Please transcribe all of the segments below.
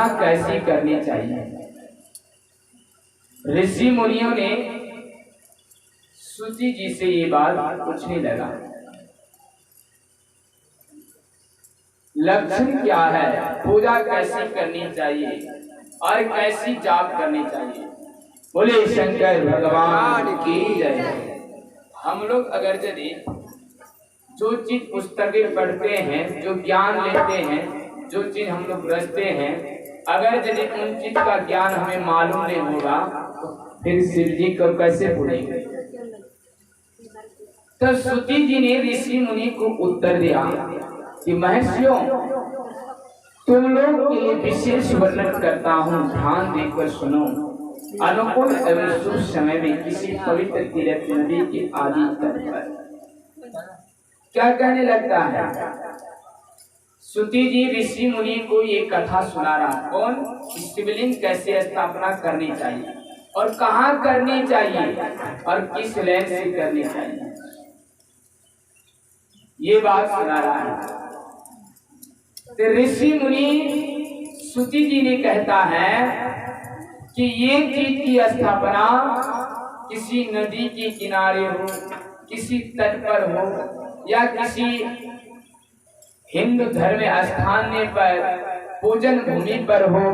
स्थापना कैसी करनी चाहिए। ऋषि मुनियों ने सूची जी से ये बात पूछने लगा, लक्षण क्या है, पूजा कैसी करनी चाहिए और कैसी जाप करनी चाहिए। बोले शंकर भगवान की जय। हम लोग अगर यदि जो चीज पुस्तकें पढ़ते हैं, जो ज्ञान लेते हैं, जो चीज हम लोग रचते हैं, अगर यदि उन चीज का ज्ञान हमें मालूम नहीं होगा तो फिर शिव जी को कैसे पूजेंगे। तो सूती जी ने ऋषि मुनि को उत्तर दिया कि महर्षियों, तुम लोग के लिए विशेष वर्णन करता हूँ, ध्यान देकर सुनो। अनुकूल एवं शुभ समय में किसी पवित्र तीर्थ नदी के आदि तट पर क्या कहने लगता है। सूती जी ऋषि मुनि को ये कथा सुना रहा, कौन, शिवलिंग कैसे स्थापना करनी चाहिए और कहाँ करनी चाहिए और किस लाइन से करनी चाहिए, ये बात सुना रहा है। तो ऋषि मुनि सूती जी ने कहता है कि ये चीज की स्थापना किसी नदी के किनारे हो, किसी तट पर हो या किसी हिंदू धर्म स्थान पर पूजन भूमि पर हो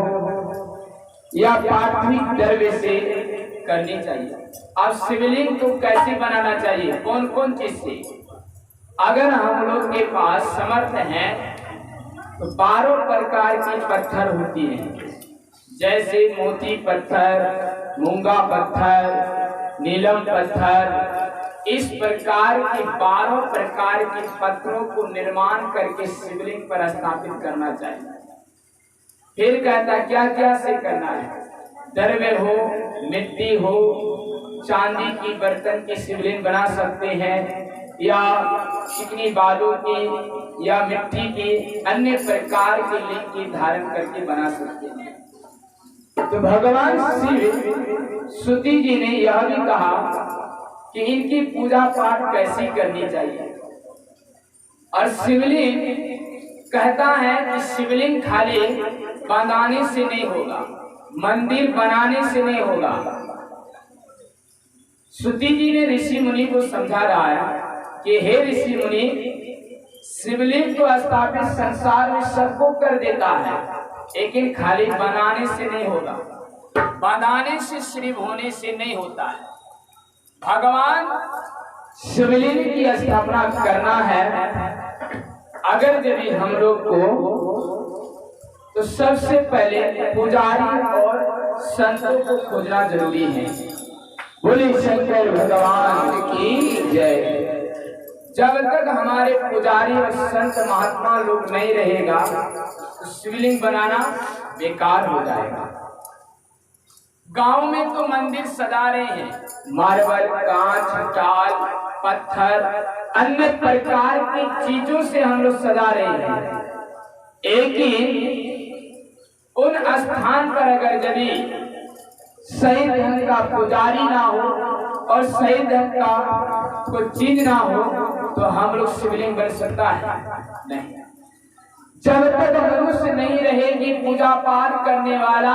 या पार्थिव द्रव्य से करनी चाहिए। अब शिवलिंग को कैसे बनाना चाहिए, कौन कौन चीज से। अगर हम लोग के पास समर्थ है तो 12 प्रकार की पत्थर होती है, जैसे मोती पत्थर, मूंगा पत्थर, नीलम पत्थर, इस प्रकार के 12 प्रकार के पत्थरों को निर्माण करके शिवलिंग पर स्थापित करना चाहिए। फिर कहता क्या क्या से करना है, द्रव्य हो, मिट्टी हो, चांदी की बर्तन की शिवलिंग बना सकते हैं या चिकनी बालू की या मिट्टी की अन्य प्रकार के लिंग की धारण करके बना सकते हैं। तो भगवान शिव सूती जी ने यह भी कहा कि इनकी पूजा पाठ कैसी करनी चाहिए। और शिवलिंग कहता है कि शिवलिंग खाली बनाने से नहीं होगा, मंदिर बनाने से नहीं होगा। सूती जी ने ऋषि मुनि को समझा रहा है कि हे ऋषि मुनि, शिवलिंग को स्थापित संसार में सबको कर देता है, लेकिन खाली बनाने से नहीं होगा, बनाने से सिर्फ होने से नहीं होता है। भगवान शिवलिंग की स्थापना करना है अगर यदि हम लोग को, तो सबसे पहले पुजारी और संतों को खोजना जरूरी है। बोले शंकर भगवान की जय। जब तक हमारे पुजारी और संत महात्मा लोग नहीं रहेगा तो शिवलिंग बनाना बेकार हो जाएगा। गांव में तो मंदिर सजा रहे हैं, मार्बल, कांच, टाल, पत्थर, अन्य प्रकार की चीजों से हम लोग सजा रहे हैं, लेकिन उन स्थान पर अगर यदि सही ढंग का पुजारी ना हो और सही ढंग का कोई चीज ना हो तो हम लोग शिवलिंग बन सकता है नहीं। जब तक मनुष्य नहीं रहेगी पूजा पाठ करने वाला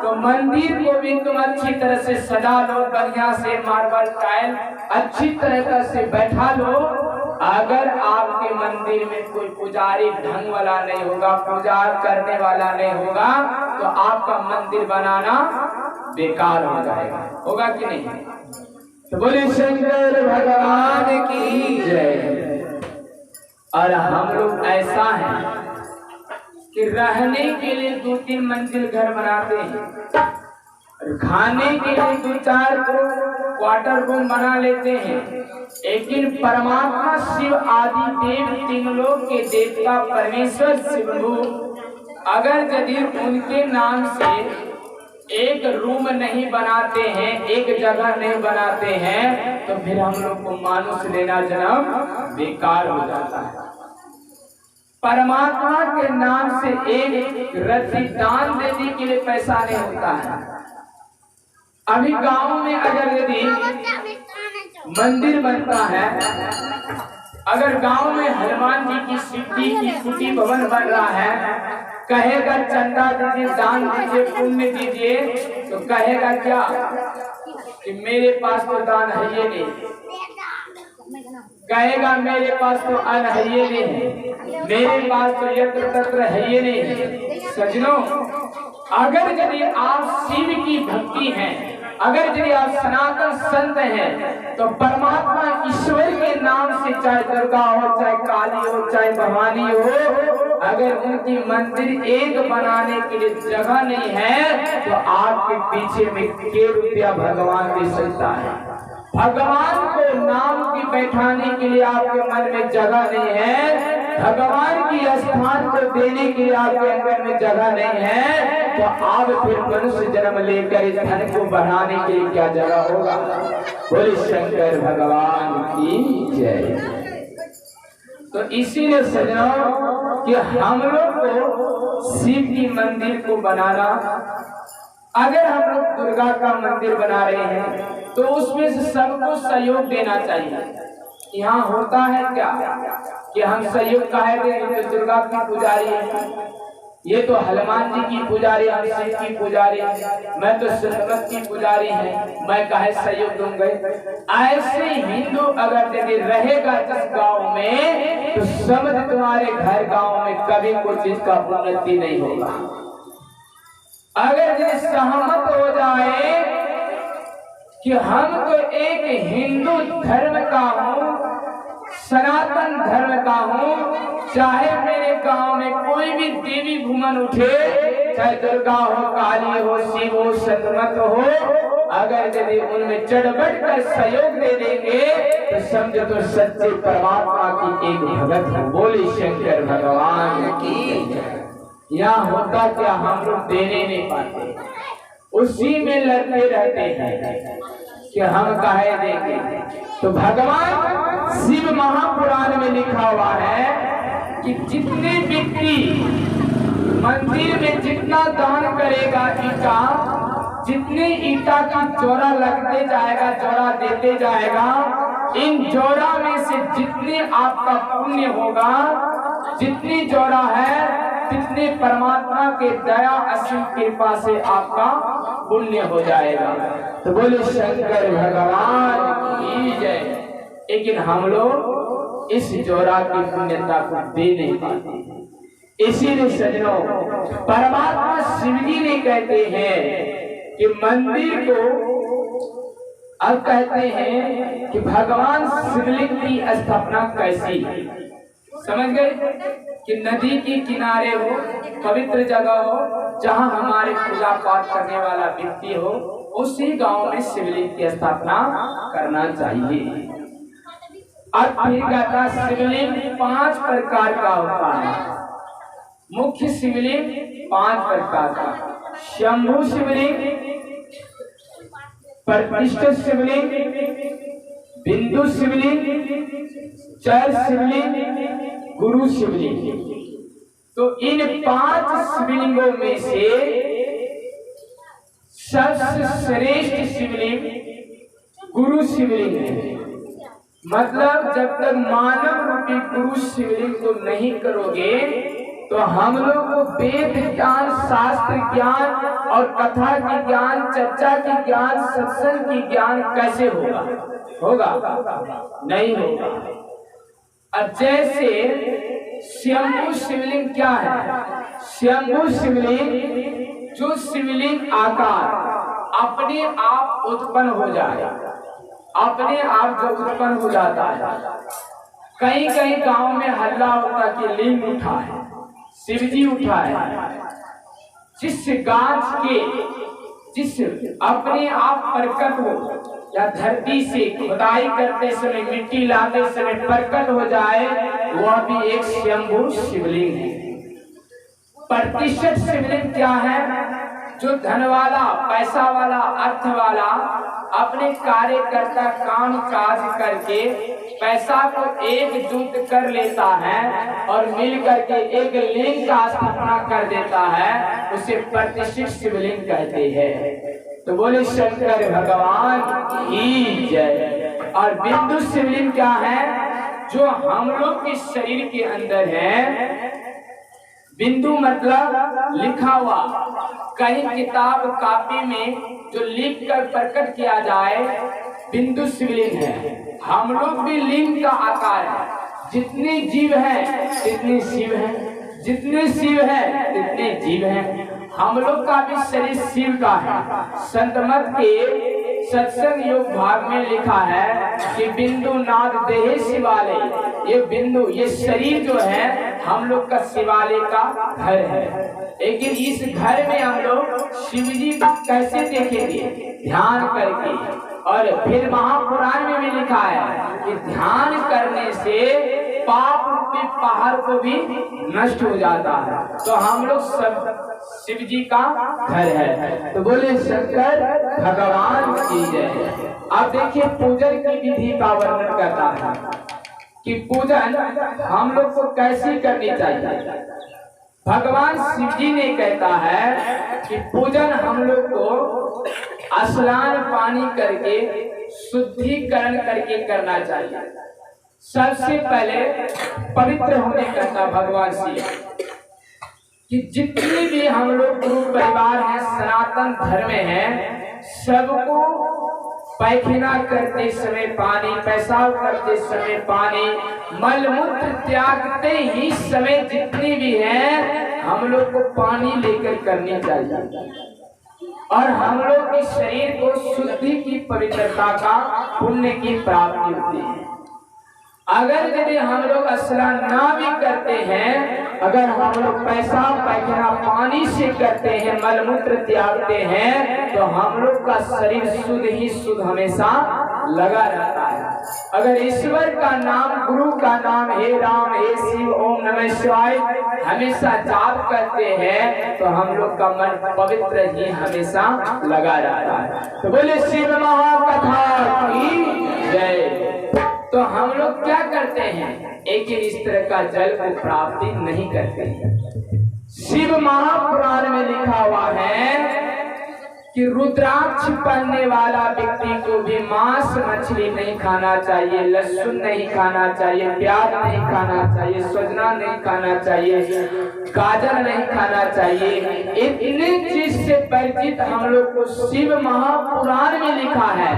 तो मंदिर को भी तुम अच्छी तरह से सजा लो, बढ़िया से मार्बल टाइल अच्छी तरह से बैठा लो। अगर आपके मंदिर में कोई पुजारी ढंग वाला नहीं होगा, पूजा करने वाला नहीं होगा, तो आपका मंदिर बनाना बेकार हो जाएगा। होगा कि नहीं? तो बोले शंकर भगवान की जय। और हम लोग ऐसा है कि रहने के लिए 2-3 मंजिल घर बनाते हैं, खाने के लिए 2-4 क्वार्टर रूम बना लेते हैं, लेकिन परमात्मा शिव आदि देव तीन लोक के देवता परमेश्वर शिवभू अगर यदि उनके नाम से एक रूम नहीं बनाते हैं, एक जगह नहीं बनाते हैं, तो फिर हम लोग को मानुष लेना जन्म बेकार हो जाता है। परमात्मा के नाम से एक रत्ती दान देने के लिए पैसा नहीं होता है। अभी गांव में अगर यदि मंदिर बनता है, अगर गांव में हनुमान जी की सिद्धि की कुटी भवन बन रहा है, कहेगा चंदा दीजिए, दान दीजिए, पुण्य दीजिए, तो कहेगा क्या कि मेरे पास तो दान है ये नहीं, कहेगा मेरे पास तो अन्न है ये नहीं, मेरे पास तो यत्र तत्र है ये नहीं। सजनों, अगर यदि आप शिव की भक्ति हैं, अगर यदि आप सनातन संत हैं, तो परमात्मा ईश्वर के नाम से, चाहे दुर्गा हो, चाहे काली हो, चाहे भवानी हो, अगर उनकी मंदिर एक बनाने के लिए जगह नहीं है, तो आपके पीछे में के रुपया भगवान दे सकता है। भगवान को नाम की बैठाने के लिए आपके मन में जगह नहीं है, भगवान की स्थान को देने के लिए आपके अंदर में जगह नहीं है, तो आप फिर मनुष्य जन्म लेकर इस धन को बढ़ाने के लिए क्या जगह होगा। बोले शंकर भगवान की जय। तो इसीलिए सजनों कि हम लोग को शिव की मंदिर को बनाना, अगर हम लोग दुर्गा का मंदिर बना रहे हैं तो उसमें से सबको सहयोग देना चाहिए। यहाँ होता है क्या कि हम सहयोग काहे दें, तो दुर्गा की पुजारी है, ये तो हनुमान जी की पुजारी, हम शिव की पुजारी, मैं तो सरस्वत की पुजारी है, मैं काहे सहयोग दूंगा। ऐसे हिंदू अगर यदि रहेगा जिस गांव में, तो समझ तुम्हारे घर गांव में कभी कोई चीज का उन्नति नहीं होगा। अगर यदि सहमत हो जाए कि हम तो एक हिंदू धर्म का हूँ, सनातन धर्म का हूँ, चाहे मेरे गांव में कोई भी देवी घुमन उठे, चाहे दुर्गा हो, काली हो, शिव हो, सतमत हो, अगर यदि उनमें चढ़ बढ़ कर सहयोग दे देंगे तो समझो तो सच्चे परमात्मा की एक भगत है। बोले शंकर भगवान की। यहाँ होता क्या, हम लोग देने नहीं पाते, उसी में लड़ते रहते हैं कि हम काहे देंगे। तो भगवान शिव महापुराण में लिखा हुआ है कि जितने व्यक्ति मंदिर में जितना दान करेगा ईटा, जितने ईटा की जोड़ा लगते जाएगा, जोड़ा देते जाएगा, इन जोड़ा में से जितने आपका पुण्य होगा, जितनी जोड़ा है जितने परमात्मा के दया असीम कृपा से आपका पुण्य हो जाएगा। तो बोले शंकर भगवान की जय। लेकिन हम लोग इस जोड़ा की पुण्यता को दे नहीं पाते। इसीलिए सजनों, परमात्मा शिव जी ने कहते हैं कि मंदिर को, अब कहते हैं कि भगवान शिवलिंग की स्थापना कैसी है, समझ गए कि नदी के किनारे हो, पवित्र जगह हो, जहां हमारे पूजा पाठ करने वाला व्यक्ति हो, उसी गांव में शिवलिंग की स्थापना करना चाहिए। और फिर कहता शिवलिंग 5 प्रकार का होता है। मुख्य शिवलिंग 5 प्रकार का, शंभु शिवलिंग, प्रतिष्ठित शिवलिंग, बिंदु शिवलिंग, चर शिवलिंग, गुरु शिवलिंग। तो इन 5 शिवलिंगों में से सबसे श्रेष्ठ शिवलिंग गुरु शिवलिंग है। मतलब जब तक मानव रूपी गुरु शिवलिंग को नहीं करोगे, तो हम लोग को वेद ज्ञान, शास्त्र ज्ञान और कथा की ज्ञान, चर्चा की ज्ञान, सत्संग की ज्ञान कैसे होगा? नहीं होगा। अब जैसे स्वयंभू शिवलिंग क्या है? स्वयंभू शिवलिंग जो शिवलिंग आकार अपने आप उत्पन्न हो जाए, अपने आप जो उत्पन्न हो जाता है। कहीं कहीं गांव में हल्ला होता कि लिंग उठा है, शिवजी उठा है। जिस गाछ के जिस अपने आप प्रकट हो, या धरती से खुदाई करते समय, मिट्टी लाते समय प्रकट हो जाए, वह भी एक स्वयंभू शिवलिंग है। प्रतिष्ठित शिवलिंग क्या है? जो धन वाला, पैसा वाला, अर्थ वाला अपने कार्यकर्ता काम काज करके पैसा को एकजुट कर लेता है और मिल करके एक लिंग का स्थापना कर देता है, उसे प्रतिष्ठित शिवलिंग कहते हैं। तो बोले शंकर भगवान की जय। और बिंदु शिवलिंग क्या है? जो हम लोग के शरीर के अंदर है, बिंदु मतलब लिखा हुआ, कहीं किताब कापी में जो लिख कर प्रकट किया जाए बिंदु शिवलिंग है। हम लोग भी लिंग का आकार है। जितने जीव हैं तितने शिव हैं, जितने शिव हैं तितने जीव हैं। हम लोग का भी शरीर शिव का है। संत मत के सत्संग योग भाग में लिखा है कि बिंदु नाद देहे शिवालय। ये बिंदु, ये शरीर जो है हम लोग का शिवालय का घर है। लेकिन इस घर में हम लोग शिव जी को कैसे देखेंगे? ध्यान करके। और फिर महापुराण में भी लिखा है कि ध्यान करने से पाप रूपी पहाड़ को भी नष्ट हो जाता है। तो हम लोग सब शिव जी का घर है। तो बोले शंकर भगवान की जय। अब देखिए पूजन की विधि का वर्णन करता है कि पूजन हम लोग को कैसी करनी चाहिए। भगवान शिव जी ने कहता है कि पूजन हम लोग को स्नान पानी करके शुद्धिकरण करके करना चाहिए। सबसे पहले पवित्र होने कहता भगवान शिव कि जितने भी हम लोग गुरु परिवार हैं, सनातन धर्म में हैं, सबको पैखाना करते समय पानी, पेशाब करते समय पानी, मलमूत्र त्यागते ही समय जितनी भी हैं हम लोग को पानी लेकर करनी चाहिए। और हम लोग के शरीर को शुद्धि की, पवित्रता का, पुण्य की प्राप्ति होती है। अगर यदि हम लोग स्नान ना भी करते हैं, अगर हम लोग पेशाब पैखाना पानी से करते हैं, मलमूत्र त्यागते हैं, तो हम लोग का शरीर शुद्ध ही शुद्ध हमेशा लगा रहता है। अगर ईश्वर का नाम, गुरु का नाम, हे राम हे शिव ओम नमः शिवाय हमेशा जाप करते हैं तो हम लोग का मन पवित्र ही हमेशा लगा रहता है। तो बोले शिव महाकथा की जय। तो हम लोग क्या करते हैं? एक इस तरह का जल को प्राप्ति नहीं करते हैं। शिव महापुराण में लिखा हुआ है कि रुद्राक्ष पहनने वाला व्यक्ति को भी मांस मछली नहीं खाना चाहिए, लहसुन नहीं खाना चाहिए, प्याज नहीं खाना चाहिए, सजना नहीं खाना चाहिए, गाजर नहीं खाना चाहिए। इतने चीज से परिचित हम लोग को शिव महापुराण में लिखा है।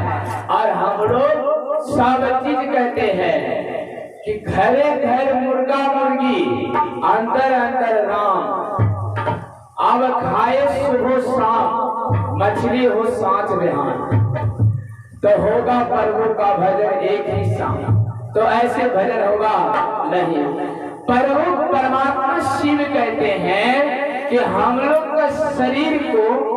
और हम लोग सब चीज कहते हैं कि घरे घर मुर्गा मुर्गी, अंदर अंदर राम। अब खाए सुबह शाम, मछली हो सांझ बिहान, तो होगा प्रभु का भजन एक ही शाम। तो ऐसे भजन होगा नहीं। प्रभु परमात्मा शिव कहते हैं कि हम लोग का शरीर को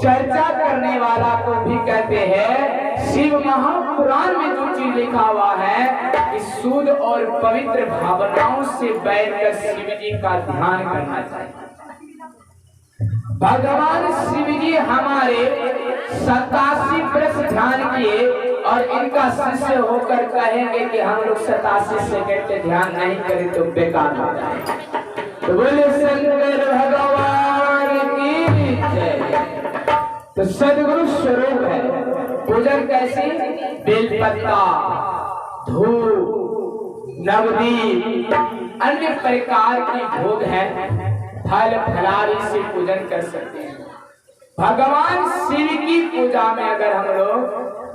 चर्चा करने वाला को भी कहते हैं। शिव महापुराण में जो चीज लिखा हुआ है कि शुद्ध और पवित्र भावनाओं से बैठकर शिव जी का ध्यान करना चाहिए। भगवान शिव जी हमारे 87 वर्ष ध्यान किए और इनका शिष्य होकर कहेंगे कि हम लोग 87 सेकंड ध्यान नहीं करें तो बेकार हो जाए। तो बोले शंकर भगवान की जय। तो सदगुरु स्वरूप है। पूजन कैसे? बेलपत्ता, धूप, नवदीप, अन्य प्रकार की भोग है, फल फलारी से पूजन कर सकते हैं। भगवान शिव की पूजा में अगर हम लोग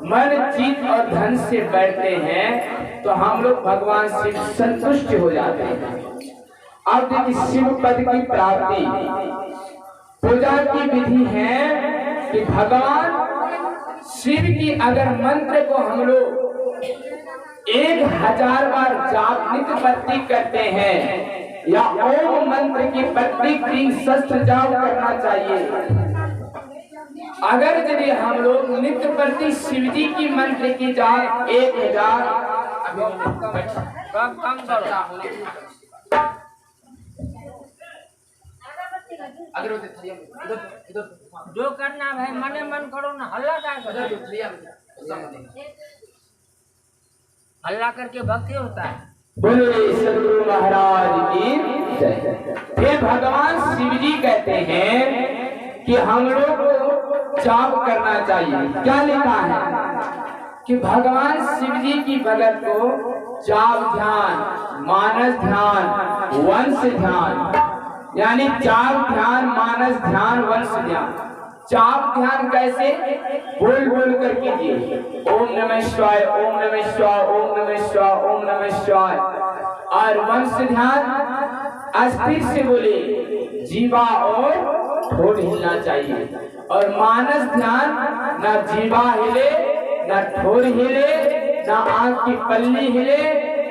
मन, चित्त और धन से बैठते हैं तो हम लोग भगवान शिव संतुष्ट हो जाते हैं। अब देखिए शिव पद की प्राप्ति, पूजा की विधि है कि भगवान शिव की अगर मंत्र को हम लोग 1000 बार जाप नित्य प्रति करते हैं या ओम मंत्र की प्रत्येक दिन शस्त्र जाप करना चाहिए। अगर यदि हम लोग नित्य प्रति शिव जी की मंत्र की जाप 1000 जो करना है मने मन करो ना, हल्ला क्या करो? हल्ला करके भक्ति होता है। बोले सदगुरु महाराज की जय। ये भगवान शिव जी कहते हैं कि हम लोग को जाप करना चाहिए। क्या लिखा है कि भगवान शिव जी की भगत को जाप ध्यान, मानस ध्यान, वंश ध्यान, यानी जाप ध्यान, मानस ध्यान, वंश ध्यान। जाप ध्यान कैसे? बोल बोल कर कीजिए, ओम नमः शिवाय, ओम नमः शिवाय, ओम नमः शिवाय, ओम नमः शिवाय। और वंश ध्यान अस्थिर से बोले, जीवा और ठोर हिलना चाहिए। और मानस ध्यान ना जीवा हिले, ना ठोर हिले, ना आंख की पल्ली हिले।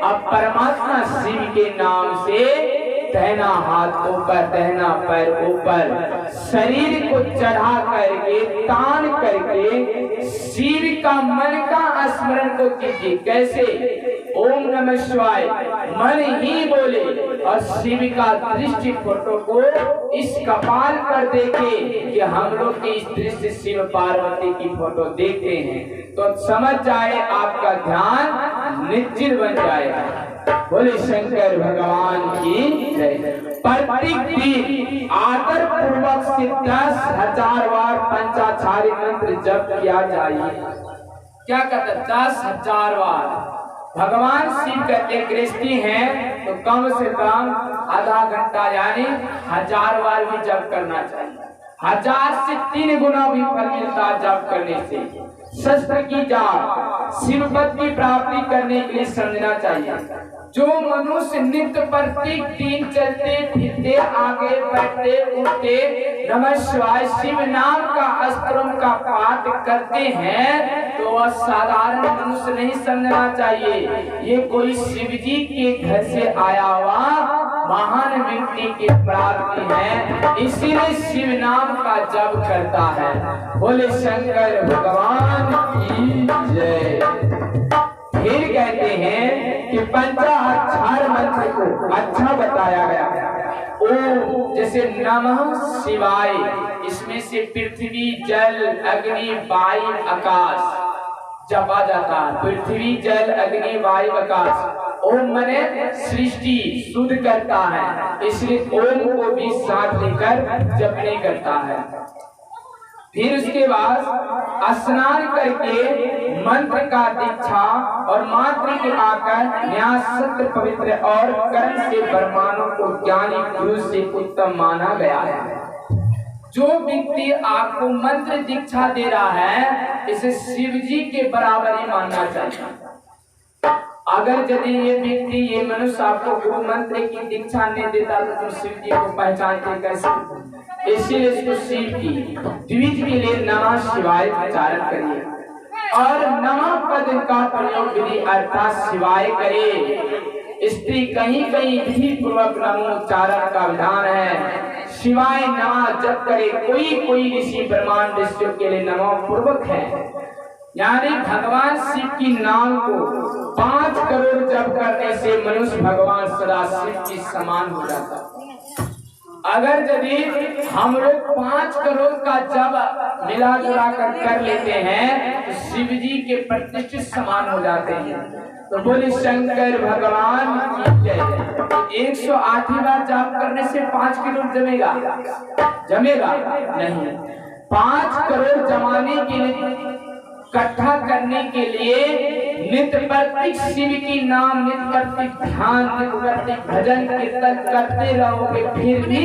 अब परमात्मा शिव के नाम से दहना हाथ ऊपर, दहना पैर ऊपर, शरीर को चढ़ा करके, तान करके शिव का मन का स्मरण को कीजिए। कैसे? ओम नमः शिवाय मन ही बोले और शिव का दृष्टि फोटो को इस कपाल पर देखे कि हम लोग की इस दृश्य शिव पार्वती की फोटो देखते हैं तो समझ जाए आपका ध्यान निश्चित बन जाएगा। बोले शंकर भगवान की जय। प्रत्येक दिन आदर पूर्वक से 10,000 बार पंचाक्षरी मंत्र जप किया जाए। क्या कहते? 10,000 बार। भगवान शिव कहते गृहस्थी हैं तो कम से कम आधा घंटा यानी 1000 बार भी जप करना चाहिए। 1000 से 3 गुना भी फल मिलता जप करने से। शस्त्र की जाप शिवपद की प्राप्ति करने के लिए समझना चाहिए। जो मनुष्य नित्य प्रत्येक दिन चलते फिरते, आगे बढ़ते उठते नमः शिवाय शिव नाम का अस्त्रों का पाठ करते हैं तो वह साधारण मनुष्य नहीं समझना चाहिए। ये कोई शिव जी के घर से आया हुआ महान व्यक्ति की प्राप्ति है, इसीलिए शिव नाम का जप करता है। बोले शंकर भगवान की जय। फिर कहते हैं कि पंचाक्षर मंत्र को अच्छा बताया गया। ओम जैसे नमः शिवाय, इसमें से पृथ्वी जल अग्नि वायु आकाश जपा जाता है। पृथ्वी जल अग्नि वायु आकाश। ओम मने सृष्टि शुद्ध करता है, इसलिए ओम को भी साथ लेकर जपने करता है। फिर उसके बाद स्नान करके मंत्र का दीक्षा और मात्र के आकर न्यास सत्य पवित्र और कर्म से ब्रह्मांडों को ज्ञानी गुरु से उत्तम माना गया है। जो व्यक्ति आपको मंत्र दीक्षा दे रहा है इसे शिव जी के बराबर ही मानना चाहिए। अगर यदि ये व्यक्ति ये मनुष्य आपको गुरु मंत्र की दीक्षा नहीं देता तो शिव जी को पहचानते कैसे? इसीलिए इसको शिव की द्विज के लिए नमः शिवाय उच्चारण करिए और नमः पद का प्रयोग विधि अर्थात शिवाय करे। स्त्री कहीं कहीं विधि पूर्वक नमो उच्चारण का विधान है। शिवाय नमः जप करे। कोई ऋषि ब्रह्मांड ऋषियों के लिए नमो पूर्वक है, यानी भगवान शिव की नाम को 5 करोड़ जप करने से मनुष्य भगवान सदा शिव के समान हो जाता है। अगर यदि हम लोग 5 करोड़ का जप मिला जुला कर लेते हैं तो शिव जी के प्रतिष्ठित समान हो जाते हैं। तो बोले शंकर भगवान की जय। 108 बार जाप करने से 5 करोड़ जमेगा नहीं। 5 करोड़ जमाने के लिए इकट्ठा करने के लिए नित्य प्रत्येक शिव की नाम, नित्य प्रत्येक ध्यान, नित्य प्रत्येक भजन कीर्तन करते रहोगे फिर भी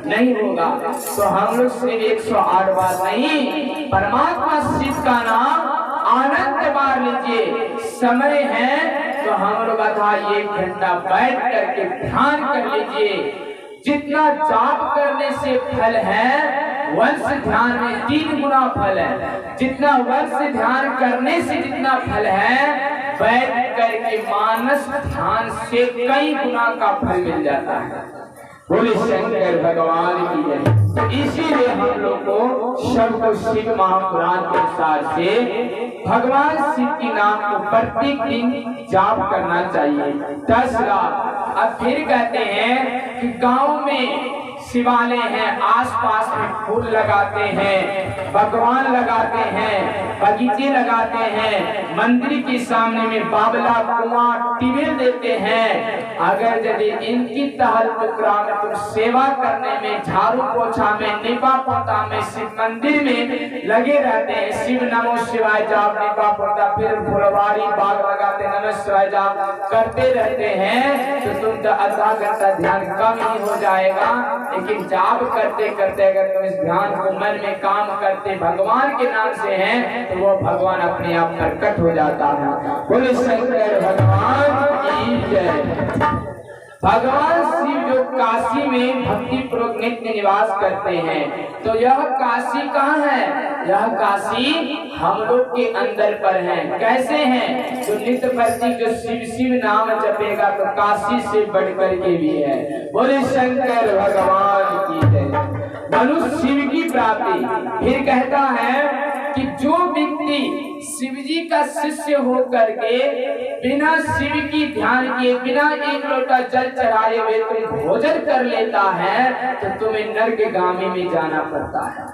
नहीं होगा। तो हम लोग सिर्फ 108 बार नहीं, परमात्मा शिव का नाम आनंद बार लीजिए। समय है तो हम लोग आधा 1 घंटा बैठ करके ध्यान कर लीजिए। जितना जाप करने से फल है वंश ध्यान में 3 गुना फल है। जितना वंश ध्यान करने से जितना फल है बैठ करके मानस ध्यान से कई गुना का फल मिल जाता है। बोले शंकर भगवान की जय। इसीलिए हम लोग को शब्द शिव महापुराण के अनुसार से भगवान शिव की नाम को प्रत्येक दिन जाप करना चाहिए 10 लाख। अब फिर कहते हैं कि गांव में शिवालय हैं, आसपास में फूल लगाते हैं, भगवान लगाते हैं, बगीचे लगाते हैं, मंदिर के सामने में बाबला कुआं टिबिल देते हैं। अगर यदि इनकी टहल टुकड़ा में तुम सेवा करने में, झाड़ू पोछा में, निपा पोता में, शिव मंदिर में लगे रहते हैं, शिव नमो शिवाय जाप, निपा पोता, फिर फुलवारी बाग लगाते नमः शिवाय जाप करते रहते हैं, तो तुम तो आधा घंटा ध्यान कम ही हो जाएगा। लेकिन जाप करते करते अगर तुम इस ध्यान को मन में काम करते भगवान के नाम से हैं, तो वो भगवान अपने आप प्रकट हो जाता है। बोले शंकर भगवान की जय। भगवान शिव जो काशी में भक्ति पूर्वक नित्य निवास करते हैं, तो यह काशी कहाँ है? यह काशी हम लोग के अंदर पर है। कैसे हैं? जो नित्य प्रति जो शिव शिव नाम जपेगा तो काशी से बढ़कर के भी है। बोले शंकर भगवान की जय। मनुष्य शिव की प्राप्ति। फिर कहता है कि जो व्यक्ति शिव जी का शिष्य होकर के बिना शिव की ध्यान किए, बिना एक लोटा जल चढ़ाए हुए तुम भोजन कर लेता है, तो तुम्हें नरकगामी में जाना पड़ता है।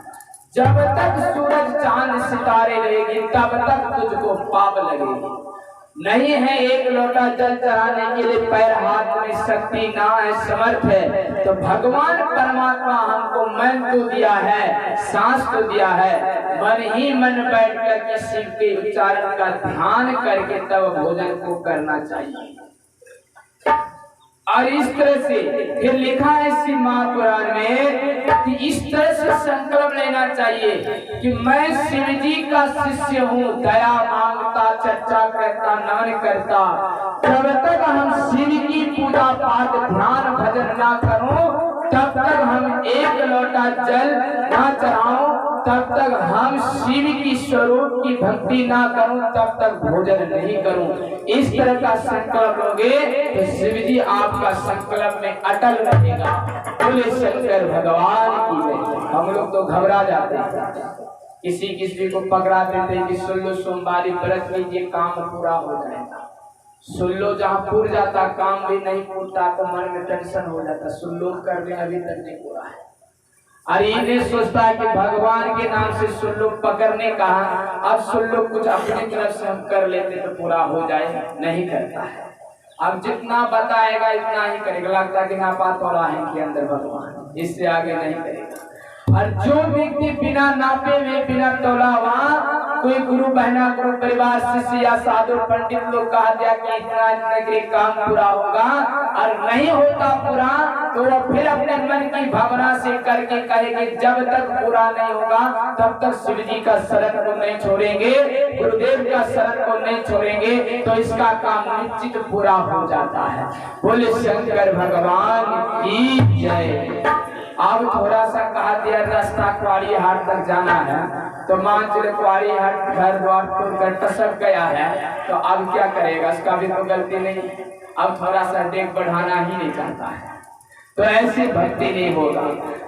जब तक सूरज चांद सितारे रहेंगे तब तक तुझको पाप लगेगी। नहीं है एक लोटा जल चढ़ाने के लिए पैर हाथ में शक्ति ना है, समर्थ है, तो भगवान परमात्मा हमको मन तो दिया है, सांस तो दिया है, मन ही मन बैठ कर शिव के उच्चारण का ध्यान करके तब भोजन को करना चाहिए। और इस तरह से फिर लिखा है शिव महापुराण में कि इस तरह से संकल्प लेना चाहिए कि मैं शिव जी का शिष्य हूँ, दया मांगता, चर्चा करता, नमन करता। जब तक हम शिव की पूजा पाठ ध्यान भजन ना करूं, तब तक हम एक लोटा जल ना चढ़ाऊं, तब तक हम शिव की स्वरूप की भक्ति ना करूं, तब तक भोजन नहीं करूं। इस तरह का संकल्प लोगे तो शिव जी आपका संकल्प में अटल रहेगा। बोले शंकर भगवान की जय। हम लोग तो घबरा जाते हैं, किसी किसी को पकड़ा देते हैं कि सुन लो सोमवारी व्रत कीजिए काम पूरा हो जाएगा। सुन लो, जहाँ पूर जाता काम भी नहीं पूरता तो मन में टेंशन हो जाता, सुन लो कर ले अभी तक नहीं पूरा है। अरे ये सोचता है कि भगवान के नाम से सुन लो पकड़ने कहा, अब सुन लो कुछ अपनी तरफ से हम कर लेते तो पूरा हो जाए, नहीं करता है। अब जितना बताएगा इतना ही करेगा, लगता है कि नापा तोला है के अंदर भगवान, इससे आगे नहीं करेगा। और जो व्यक्ति बिना नापे में, बिना तोला हुआ, कोई गुरु बहना, गुरु परिवार, शिष्य या साधु पंडित लोग कहा दिया कि इतना इतना के काम पूरा होगा और नहीं होता पूरा, तो वो फिर अपने मन की भावना से करके कहेंगे जब तक पूरा नहीं होगा तब तक शिव जी का शरण को नहीं छोड़ेंगे, गुरुदेव का शरण को नहीं छोड़ेंगे, तो इसका काम निश्चित पूरा हो जाता है। बोले शंकर भगवान की जय। अब थोड़ा सा कहा दिया रास्ता कुआरी हाट तक जाना है, तो मान चले कुआरी हाट घर द्वार तोड़कर टसक गया है, तो अब क्या करेगा? इसका भी तो गलती नहीं, अब थोड़ा सा डेग बढ़ाना ही नहीं चाहता है, तो ऐसी भक्ति नहीं होगा।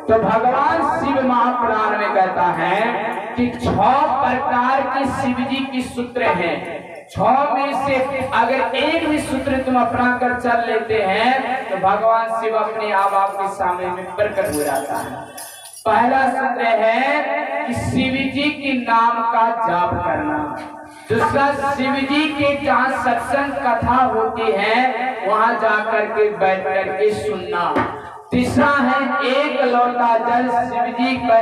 तो भगवान शिव महापुराण में कहता है कि 6 प्रकार के शिव जी की सूत्र हैं। 6 में से अगर एक भी सूत्र तुम अपना कर चल लेते हैं तो भगवान शिव अपने आप आपके सामने में प्रकट हो जाता है। पहला सूत्र है कि शिव जी के नाम का जाप करना। दूसरा, शिव जी के जहाँ सत्संग कथा होती है वहां जाकर के बैठ कर के सुनना। तीसरा है एक लोटा जल शिव जी